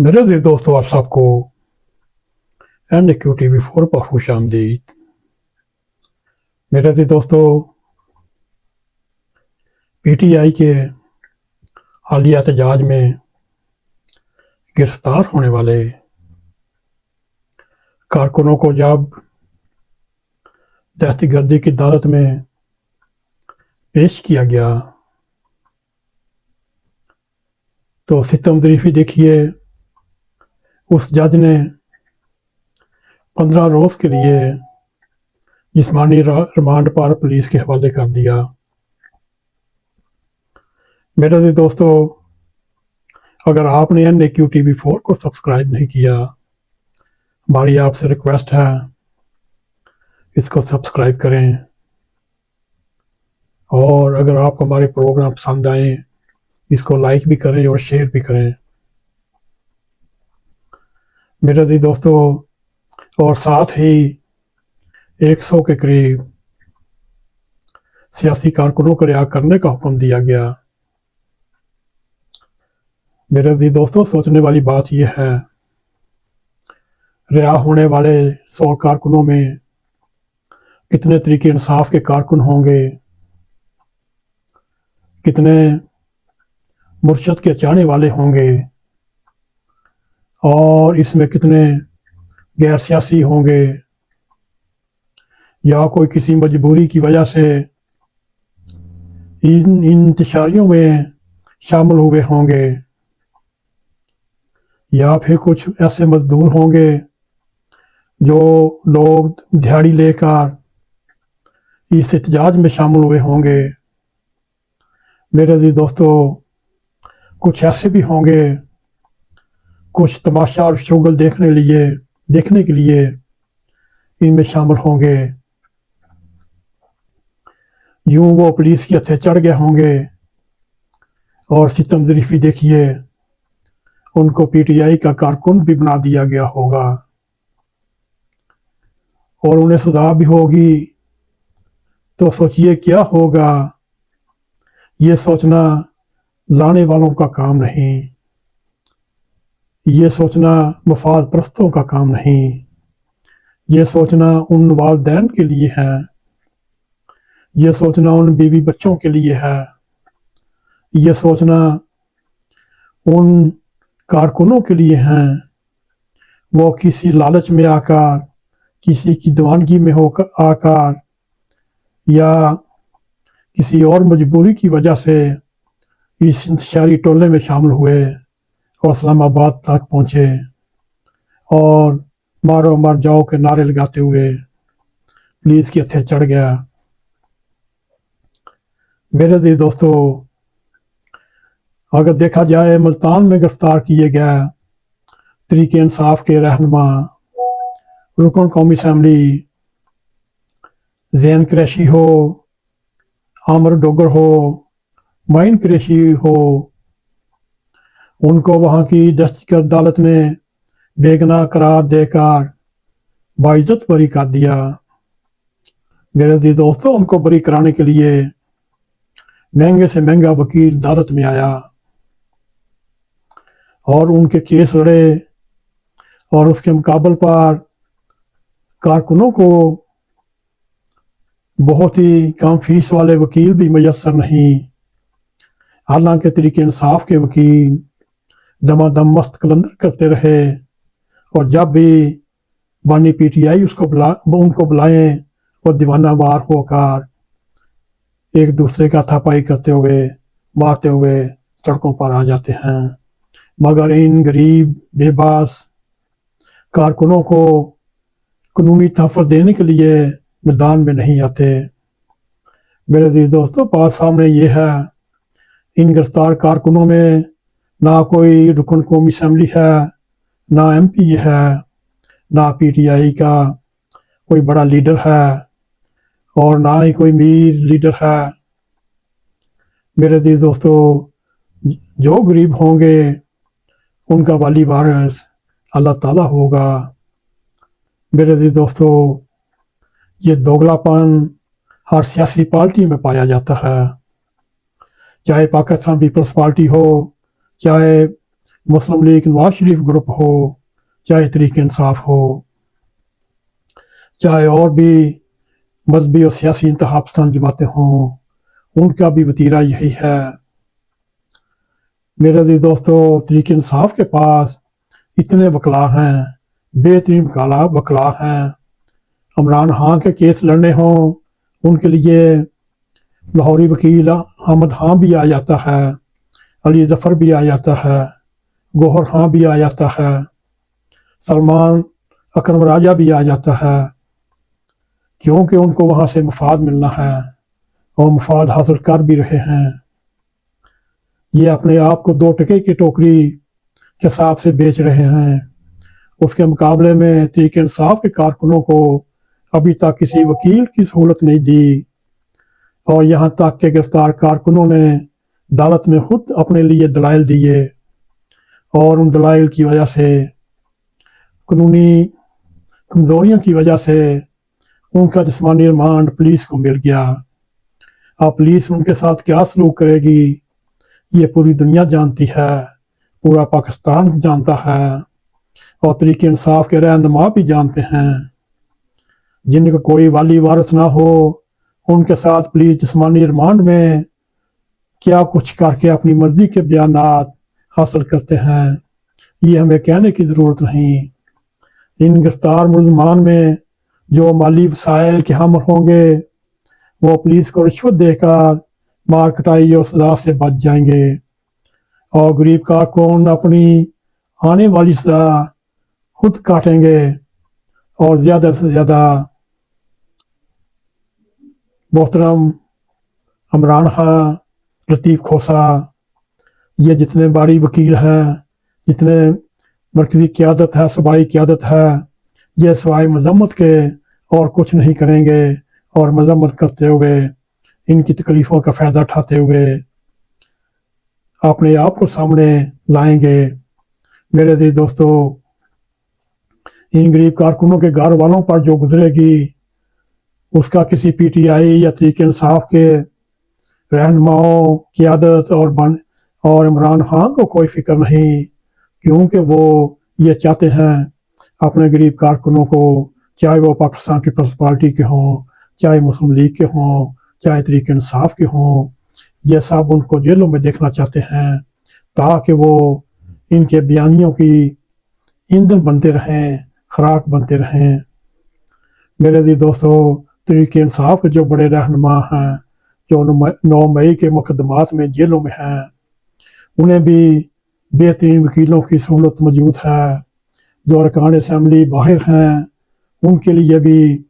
मेरे अज़ीज़ दोस्तों, आप सबको NQ TV4 पर खुश आमदीद। मेरे अज़ीज़ दोस्तों, PTI के हालिया एहतजाज में गिरफ्तार होने वाले कारकुनों को जब दहशतगर्दी की अदालत में पेश किया गया तो सितमज़रीफ़ी देखिए, उस जज ने 15 रोज़ के लिए जिस्मानी रिमांड पर पुलिस के हवाले कर दिया। मेरे अज़ीज़ दोस्तों, अगर आपने NQ TV4 को सब्सक्राइब नहीं किया, हमारी आपसे रिक्वेस्ट है, इसको सब्सक्राइब करें। और अगर आपको हमारे प्रोग्राम पसंद आए, इसको लाइक भी करें और शेयर भी करें। मेरे अज़ीज़ दोस्तों, और साथ ही 100 के करीब सियासी कारकुनों को रिहा करने का हुक्म दिया गया। मेरे अज़ीज़ दोस्तों, सोचने वाली बात यह है, रिहा होने वाले 100 कारकुनों में कितने तरीके इंसाफ के कारकुन होंगे, कितने मुर्शद के चाहने वाले होंगे और इसमें कितने गैर सियासी होंगे या कोई किसी मजबूरी की वजह से इन इंतशारियों में शामिल हुए होंगे, या फिर कुछ ऐसे मजदूर होंगे जो लोग दिहाड़ी लेकर इस एहतजाज में शामिल हुए होंगे। मेरे अज़ीज़ दोस्तों, कुछ ऐसे भी होंगे, कुछ तमाशा और शुगल देखने के लिए इनमें शामिल होंगे। यूं वो पुलिस के हत्थे चढ़ गए होंगे और सितमज़रीफ़ी देखिए, उनको PTI का कारकुन भी बना दिया गया होगा और उन्हें सजा भी होगी। तो सोचिए क्या होगा। ये सोचना लाने वालों का काम नहीं, ये सोचना मफाद परस्तों का काम नहीं, ये सोचना उन वालिदैन के लिए है, ये सोचना उन बीवी बच्चों के लिए है, ये सोचना उन कारकुनों के लिए है वो किसी लालच में आकर, किसी की दीवानगी में होकर आकर या किसी और मजबूरी की वजह से इस इंतशारी टोले में शामिल हुए और इस्लामाबाद तक पहुँचे और मारो मर जाओ के नारे लगाते हुए पुलिस के हत्थे चढ़ गया। मेरे अज़ीज़ दोस्तों, अगर देखा जाए, मुल्तान में गिरफ्तार किए गए तरीके इंसाफ के रहनुमा रुकन कौमी असम्बली ज़ैन कुरैशी हो, आमिर डोगर हो, माइन कुरैशी हो, उनको वहाँ की दहशतगर्द अदालत ने बेगुनाह करार देकर बाइज्जत बरी कर दिया। मेरे अज़ीज़ दोस्तों, उनको बरी कराने के लिए महंगे से महंगा वकील अदालत में आया और उनके केस लड़े और उसके मुकाबले पर कारकुनों को बहुत ही कम फीस वाले वकील भी मैसर नहीं। हालांकि तरीके इंसाफ के वकील दमादम मस्त कलंदर करते रहे और जब भी बानी PTI उनको बुलाएं और दीवाना वार होकर एक दूसरे का थापाई करते हुए, मारते हुए सड़कों पर आ जाते हैं, मगर इन गरीब बेबस कारकुनों को कानूनी तहफ़्फ़ुज़ देने के लिए मैदान में नहीं आते। मेरे अज़ीज़ दोस्तों, बात सामने ये है, इन गिरफ्तार कारकुनों में ना कोई रुकन कौमी असम्बली है, ना MP है, ना PTI का कोई बड़ा लीडर है और ना ही कोई मीर लीडर है। मेरे अज़ीज़ दोस्तों, जो गरीब होंगे उनका वाली वारिस अल्लाह ताला होगा। मेरे अज़ीज़ दोस्तों, ये दोगलापन हर सियासी पार्टी में पाया जाता है, चाहे पाकिस्तान पीपल्स पार्टी हो, चाहे मुस्लिम लीग नवाज शरीफ ग्रुप हो, चाहे तहरीक इंसाफ हो, चाहे और भी मजहबी और सियासी इंतहा पसंद जमातें हों, उनका भी वतीरा यही है। मेरे अजीज दोस्तों, तहरीक इंसाफ के पास इतने वकला हैं, बेहतरीन वकला हैं। इमरान खान के केस लड़ने हों, उनके लिए लाहौरी वकील अहमद खान भी आ जाता है, अली जफर भी आ जाता है, गौहर खान भी आ जाता है, सलमान अकरम राजा भी आ जाता है, क्योंकि उनको वहाँ से मफाद मिलना है और मफाद हासिल कर भी रहे हैं। ये अपने आप को 2 टके की टोकरी के हिसाब से बेच रहे हैं। उसके मुकाबले में तहरीक इंसाफ के कारकुनों को अभी तक किसी वकील की सहूलत नहीं दी, और यहाँ तक के गिरफ्तार कारकुनों ने अदालत में खुद अपने लिए दलाइल दिए, और उन दलाइल की वजह से, कानूनी कमजोरियों की वजह से उनका जिस्मानी रिमांड पुलिस को मिल गया। अब पुलिस उनके साथ क्या सलूक करेगी, ये पूरी दुनिया जानती है, पूरा पाकिस्तान जानता है, और तहरीक इंसाफ के रहनुमा भी जानते हैं। जिनका कोई वाली वारिस ना हो, उनके साथ पुलिस जिस्मानी रिमांड में क्या कुछ करके अपनी मर्जी के बयानात हासिल करते हैं, ये हमें कहने की ज़रूरत नहीं। इन गिरफ्तार मुलजमान में जो माली वसाइल के हमल होंगे, वो पुलिस को रिश्वत देकर मार कटाई और सजा से बच जाएंगे, और गरीब कारकुन अपनी आने वाली सजा खुद काटेंगे, और ज़्यादा से ज़्यादा मोहतरम इमरान खान, लतीफ़ खोसा, ये जितने बड़ी वकील हैं, जितने मरकज़ी क़यादत है, सूबाई क़यादत है, ये सिवाय मजम्मत के और कुछ नहीं करेंगे, और मजम्मत करते हुए, इनकी तकलीफ़ों का फ़ायदा उठाते हुए अपने आप को सामने लाएंगे। मेरे अजीज दोस्तों, इन गरीब कारकुनों के घर वालों पर जो गुजरेगी, उसका किसी PTI या तहरीक इंसाफ के रहनुमाओं, क़यादत और इमरान खान को कोई फिक्र नहीं, क्योंकि वो ये चाहते हैं अपने गरीब कारकुनों को, चाहे वो पाकिस्तान पीपल्स पार्टी के हों, चाहे मुस्लिम लीग के हों, चाहे तहरीक इंसाफ के हों, ये सब उनको जेलों में देखना चाहते हैं, ताकि वो इनके बयानियों की ईंधन बनते रहें, खुराक बनते रहें। मेरे अजीज दोस्तों, तहरीक इंसाफ के जो बड़े रहनुमा हैं, जो 9 मई के मुकदमात में जेलों में हैं, उन्हें भी बेहतरीन वकीलों की सहूलत मौजूद है। जो अरकान असम्बली बाहर हैं, उनके लिए भी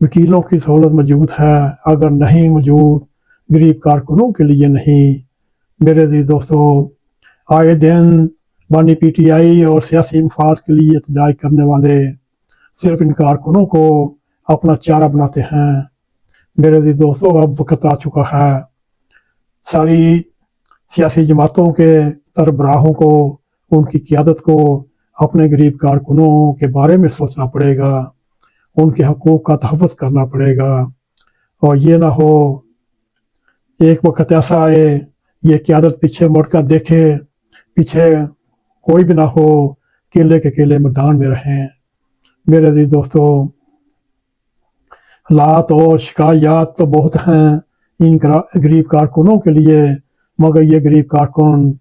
वकीलों की सहूलत मौजूद है, अगर नहीं मौजूद गरीब कारकुनों के लिए नहीं। मेरे अजीज दोस्तों, आए दिन बानी PTI और सियासी मफाद के लिए एहतजाज करने वाले सिर्फ इन कारकुनों को अपना चारा बनाते हैं। मेरे अजीज दोस्तों, अब वक्त आ चुका है, सारी सियासी जमातों के सरबराहों को, उनकी क़यादत को अपने गरीब कारकुनों के बारे में सोचना पड़ेगा, उनके हकूक़ का तहफ़्फ़ुज़ करना पड़ेगा, और ये ना हो एक वक्त ऐसा आए ये क़यादत पीछे मुड़कर देखे, पीछे कोई भी ना हो, केले के केले मैदान में रहें। मेरे अजीज दोस्तों, हालात और शिकायत तो बहुत हैं इन गरीब कारकुनों के लिए, मगर ये गरीब कारकुन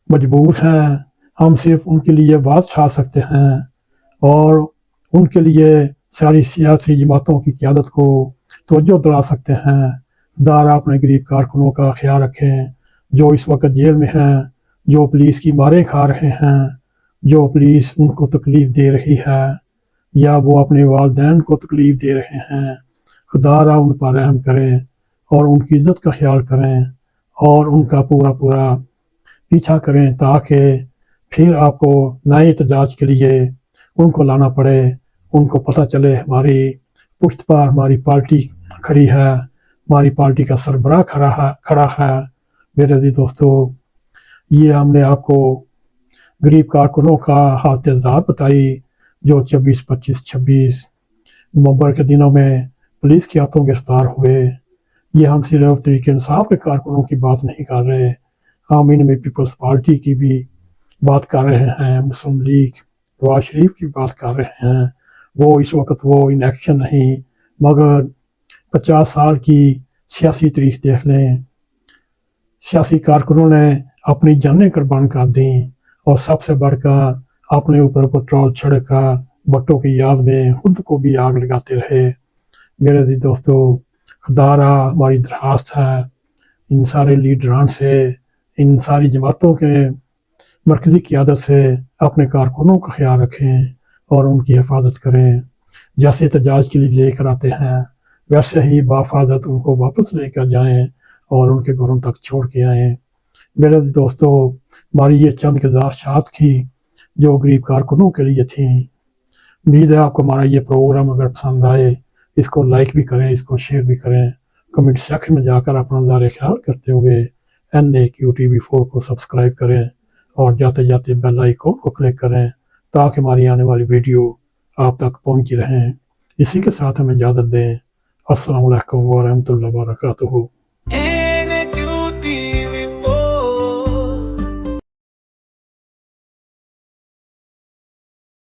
मजबूर हैं। हम सिर्फ उनके लिए आवाज़ उठा सकते हैं, और उनके लिए सारी सियासी जमातों की क़यादत को तवज्जो दिला सकते हैं। दारा अपने गरीब कारकुनों का ख्याल रखें, जो इस वक्त जेल में हैं, जो पुलिस की मारें खा रहे हैं, जो पुलिस उनको तकलीफ़ दे रही है, या वो अपने वालिदैन को तकलीफ़ दे रहे हैं। खुदारा उन पर रहम करें और उनकी इज़्ज़त का ख्याल करें, और उनका पूरा पूरा पीछा करें, ताकि फिर आपको नए एहतजाज के लिए उनको लाना पड़े। उनको पता चले हमारी पुश्त पर हमारी पार्टी खड़ी है, हमारी पार्टी का सरबराह खड़ा है। मेरे अजीज दोस्तों, ये हमने आपको गरीब कारकुनों का हाथ इज़्ज़ात बताई, जो 24, 25, 26 नवंबर के दिनों में पुलिस के हाथों गिरफ्तार हुए। ये हम सिर्फ तहरीक इंसाफ के कारकुनों की बात नहीं कर रहे, हम इनमें पीपल्स पार्टी की भी बात कर रहे हैं, मुस्लिम लीग नवाज शरीफ की बात कर रहे हैं। वो इस वक्त वो इन एक्शन नहीं, मगर 50 साल की सियासी तारीख देख लें, सियासी कारकुनों ने अपनी जानें कुर्बान कर दी और सबसे बढ़कर अपने ऊपर पेट्रोल छिड़कर भुट्टो की याद में खुद को भी आग लगाते रहे। मेरे जी दोस्तों, खुदारा हमारी दरख्वास्त है इन सारे लीडरान से, इन सारी जमातों के मरकज़ी क़यादत से अपने कारकुनों का ख्याल रखें और उनकी हिफाजत करें। जैसे एहतजाज के लिए लेकर आते हैं वैसे ही बाफाजत उनको वापस लेकर जाएं और उनके घरों तक छोड़ के आएँ। मेरे दोस्तों, हमारी ये चंद गुज़ारिशात थी जो गरीब कारकुनों के लिए थी। उम्मीद है आपको हमारा ये प्रोग्राम अगर पसंद आए, इसको लाइक भी करें, इसको शेयर भी करें। कमेंट सेक्शन में जाकर अपना ज़ाहिर ख्याल करते हुए NAQTV4 को सब्सक्राइब करें और जाते जाते बेल आइकन को क्लिक करें ताकि हमारी आने वाली वीडियो आप तक पहुंची रहें। इसी के साथ हमें इजाज़त दें। अस्सलाम वालेकुम व रहमतुल्लाहि व बरकातुहू।